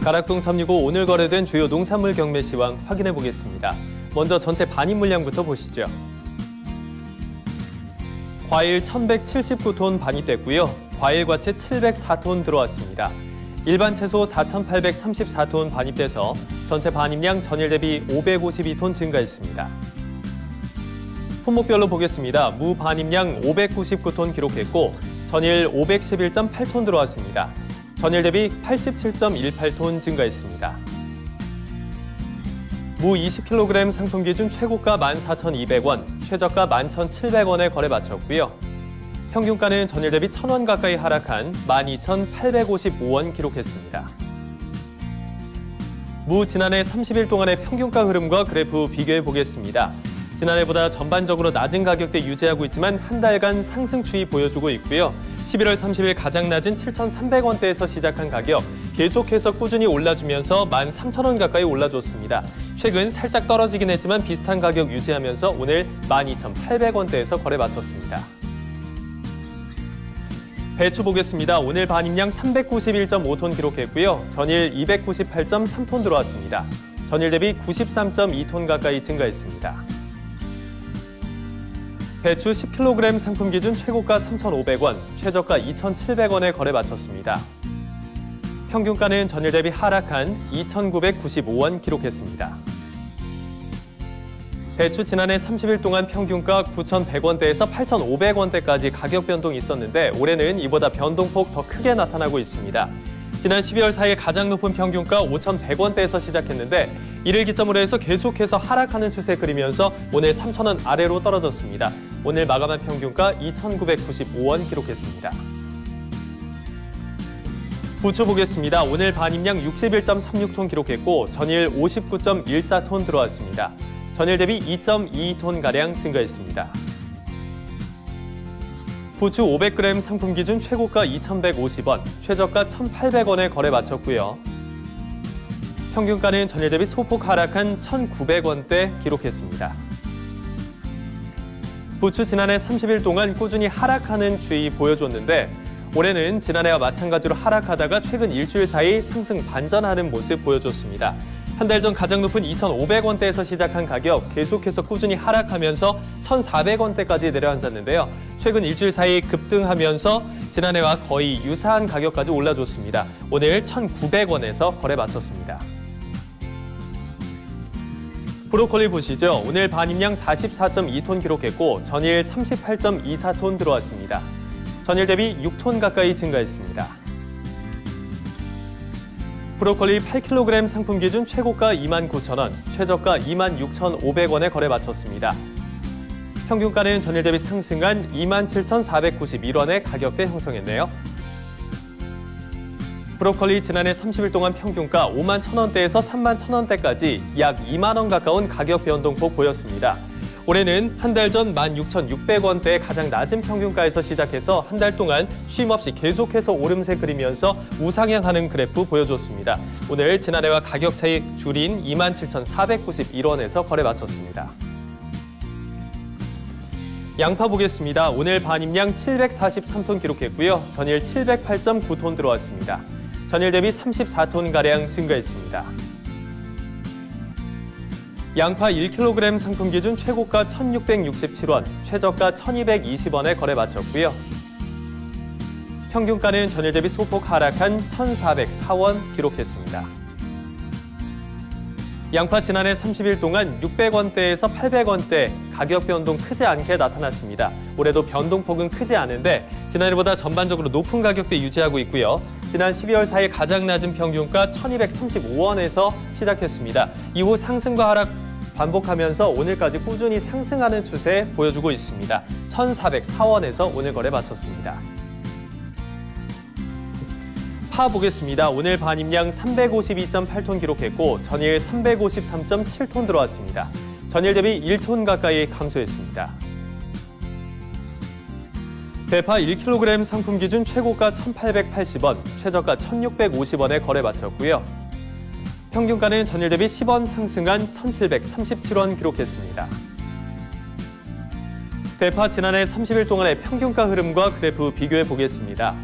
가락동 365 오늘 거래된 주요 농산물 경매 시황 확인해 보겠습니다. 먼저 전체 반입 물량부터 보시죠. 과일 1,179톤 반입됐고요. 과일 과채 704톤 들어왔습니다. 일반 채소 4,834톤 반입돼서 전체 반입량 전일 대비 552톤 증가했습니다. 품목별로 보겠습니다. 무 반입량 599톤 기록했고 전일 511.8톤 들어왔습니다. 전일 대비 87.18톤 증가했습니다. 무 20kg 상품 기준 최고가 14,200원, 최저가 11,700원에 거래 마쳤고요. 평균가는 전일 대비 1,000원 가까이 하락한 12,855원 기록했습니다. 무 지난해 30일 동안의 평균가 흐름과 그래프 비교해 보겠습니다. 지난해보다 전반적으로 낮은 가격대 유지하고 있지만 한 달간 상승 추이 보여주고 있고요. 11월 30일 가장 낮은 7,300원대에서 시작한 가격 계속해서 꾸준히 올라주면서 13,000원 가까이 올라줬습니다. 최근 살짝 떨어지긴 했지만 비슷한 가격 유지하면서 오늘 12,800원대에서 거래 마쳤습니다. 배추 보겠습니다. 오늘 반입량 391.5톤 기록했고요. 전일 298.3톤 들어왔습니다. 전일 대비 93.2톤 가까이 증가했습니다. 배추 10kg 상품 기준 최고가 3,500원, 최저가 2,700원에 거래 마쳤습니다. 평균가는 전일 대비 하락한 2,995원 기록했습니다. 배추 지난해 30일 동안 평균가 9,100원대에서 8,500원대까지 가격 변동이 있었는데 올해는 이보다 변동폭 더 크게 나타나고 있습니다. 지난 12월 4일 가장 높은 평균가 5,100원대에서 시작했는데 이를 기점으로 해서 계속해서 하락하는 추세 그리면서 오늘 3,000원 아래로 떨어졌습니다. 오늘 마감한 평균가 2,995원 기록했습니다. 부추 보겠습니다. 오늘 반입량 61.36톤 기록했고 전일 59.14톤 들어왔습니다. 전일 대비 2.22톤가량 증가했습니다. 부추 500g 상품 기준 최고가 2,150원, 최저가 1,800원에 거래 마쳤고요. 평균가는 전일 대비 소폭 하락한 1,900원대 기록했습니다. 부추 지난해 30일 동안 꾸준히 하락하는 추이 보여줬는데 올해는 지난해와 마찬가지로 하락하다가 최근 일주일 사이 상승 반전하는 모습 보여줬습니다. 한 달 전 가장 높은 2,500원대에서 시작한 가격 계속해서 꾸준히 하락하면서 1,400원대까지 내려앉았는데요. 최근 일주일 사이 급등하면서 지난해와 거의 유사한 가격까지 올라줬습니다. 오늘 1,900원에서 거래 마쳤습니다. 브로콜리 보시죠. 오늘 반입량 44.2톤 기록했고 전일 38.24톤 들어왔습니다. 전일 대비 6톤 가까이 증가했습니다. 브로콜리 8kg 상품 기준 최고가 29,000원, 최저가 26,500원에 거래 마쳤습니다. 평균가는 전일 대비 상승한 27,491원의 가격대 형성했네요. 브로콜리 지난해 30일 동안 평균가 51,000원대에서 31,000원대까지 약 2만 원 가까운 가격 변동폭 보였습니다. 올해는 한 달 전 16,600원대의 가장 낮은 평균가에서 시작해서 한 달 동안 쉼없이 계속해서 오름세 그리면서 우상향하는 그래프 보여줬습니다. 오늘 지난해와 가격 차익 줄인 27,491원에서 거래 마쳤습니다. 양파 보겠습니다. 오늘 반입량 743톤 기록했고요. 전일 708.9톤 들어왔습니다. 전일 대비 34톤가량 증가했습니다. 양파 1kg 상품 기준 최고가 1,667원, 최저가 1,220원에 거래 마쳤고요. 평균가는 전일 대비 소폭 하락한 1,404원 기록했습니다. 양파 지난해 30일 동안 600원대에서 800원대 가격 변동 크지 않게 나타났습니다. 올해도 변동폭은 크지 않은데 지난해보다 전반적으로 높은 가격대 유지하고 있고요. 지난 12월 4일 가장 낮은 평균가 1,235원에서 시작했습니다. 이후 상승과 하락 반복하면서 오늘까지 꾸준히 상승하는 추세 보여주고 있습니다. 1,404원에서 오늘 거래 마쳤습니다. 파 보겠습니다. 오늘 반입량 352.8톤 기록했고 전일 353.7톤 들어왔습니다. 전일 대비 1톤 가까이 감소했습니다. 대파 1kg 상품 기준 최고가 1,880원, 최저가 1,650원에 거래 마쳤고요. 평균가는 전일 대비 10원 상승한 1,737원 기록했습니다. 대파 지난해 30일 동안의 평균가 흐름과 그래프 비교해 보겠습니다.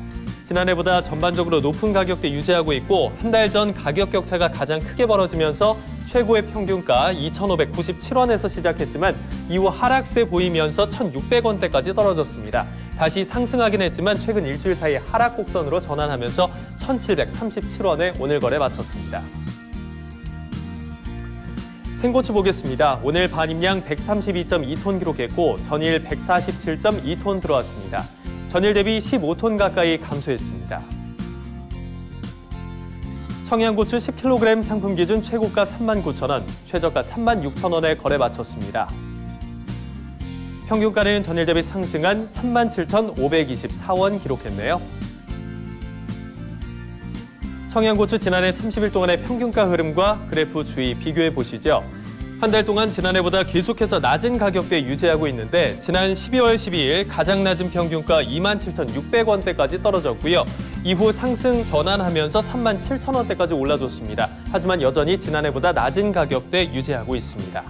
지난해보다 전반적으로 높은 가격대 유지하고 있고 한 달 전 가격 격차가 가장 크게 벌어지면서 최고의 평균가 2,597원에서 시작했지만 이후 하락세 보이면서 1,600원대까지 떨어졌습니다. 다시 상승하긴 했지만 최근 일주일 사이 하락 곡선으로 전환하면서 1,737원에 오늘 거래 마쳤습니다. 생고추 보겠습니다. 오늘 반입량 132.2톤 기록했고 전일 147.2톤 들어왔습니다. 전일 대비 15톤 가까이 감소했습니다. 청양고추 10kg 상품 기준 최고가 39,000원, 최저가 36,000원에 거래 마쳤습니다. 평균가는 전일 대비 상승한 37,524원 기록했네요. 청양고추 지난해 30일 동안의 평균가 흐름과 그래프 주의 비교해 보시죠. 한 달 동안 지난해보다 계속해서 낮은 가격대 유지하고 있는데 지난 12월 12일 가장 낮은 평균가 27,600원대까지 떨어졌고요. 이후 상승 전환하면서 37,000원대까지 올라줬습니다. 하지만 여전히 지난해보다 낮은 가격대 유지하고 있습니다.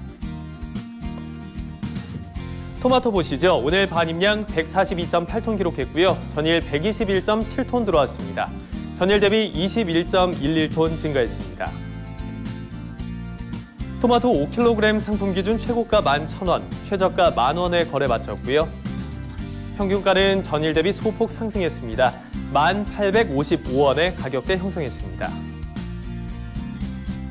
토마토 보시죠. 오늘 반입량 142.8톤 기록했고요. 전일 121.7톤 들어왔습니다. 전일 대비 21.11톤 증가했습니다. 토마토 5kg 상품 기준 최고가 11,000원, 최저가 만원에 거래 마쳤고요. 평균가는 전일 대비 소폭 상승했습니다. 1,855원에 가격대 형성했습니다.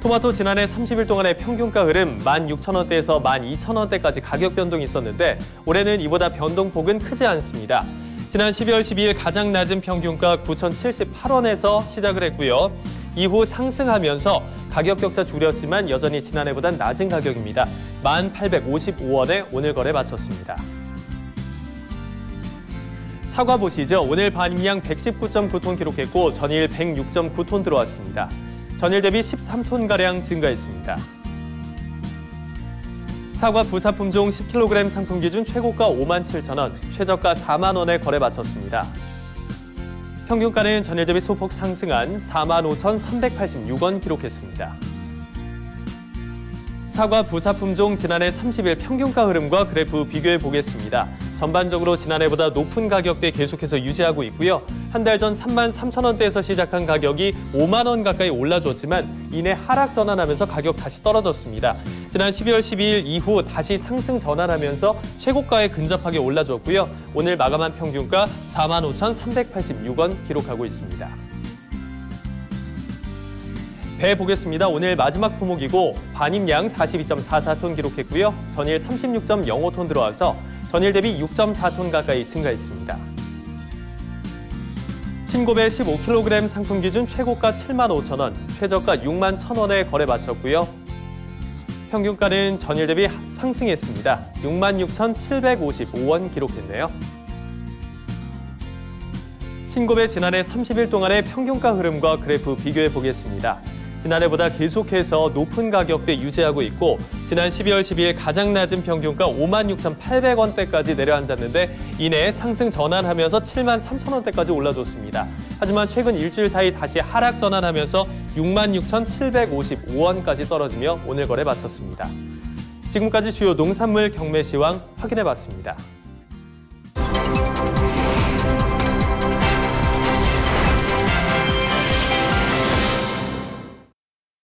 토마토 지난해 30일 동안의 평균가 흐름 16,000원대에서 12,000원대까지 가격 변동이 있었는데 올해는 이보다 변동폭은 크지 않습니다. 지난 12월 12일 가장 낮은 평균가 9,078원에서 시작을 했고요. 이후 상승하면서 가격 격차 줄였지만 여전히 지난해보단 낮은 가격입니다. 1,855원에 오늘 거래 마쳤습니다. 사과 보시죠. 오늘 반입량 119.9톤 기록했고 전일 106.9톤 들어왔습니다. 전일 대비 13톤가량 증가했습니다. 사과 부사품종 10kg 상품 기준 최고가 57,000원, 최저가 4만원에 거래 마쳤습니다. 평균가는 전일 대비 소폭 상승한 45,386원 기록했습니다. 사과 부사품종 지난해 30일 평균가 흐름과 그래프 비교해 보겠습니다. 전반적으로 지난해보다 높은 가격대 계속해서 유지하고 있고요. 한 달 전 33,000원대에서 시작한 가격이 5만 원 가까이 올라줬지만 이내 하락 전환하면서 가격 다시 떨어졌습니다. 지난 12월 12일 이후 다시 상승 전환하면서 최고가에 근접하게 올라줬고요. 오늘 마감한 평균가 45,386원 기록하고 있습니다. 배 보겠습니다. 오늘 마지막 품목이고 반입량 42.44톤 기록했고요. 전일 36.05톤 들어와서 전일 대비 6.4톤 가까이 증가했습니다. 신고배 15kg 상품 기준 최고가 75,000원, 최저가 61,000원에 거래 마쳤고요. 평균가는 전일 대비 상승했습니다. 66,755원 기록했네요. 신고배 지난해 30일 동안의 평균가 흐름과 그래프 비교해 보겠습니다. 지난해보다 계속해서 높은 가격대 유지하고 있고 지난 12월 12일 가장 낮은 평균가 56,800원대까지 내려앉았는데 이내 상승 전환하면서 73,000원대까지 올라줬습니다. 하지만 최근 일주일 사이 다시 하락 전환하면서 66,755원까지 떨어지며 오늘 거래 마쳤습니다. 지금까지 주요 농산물 경매 시황 확인해봤습니다.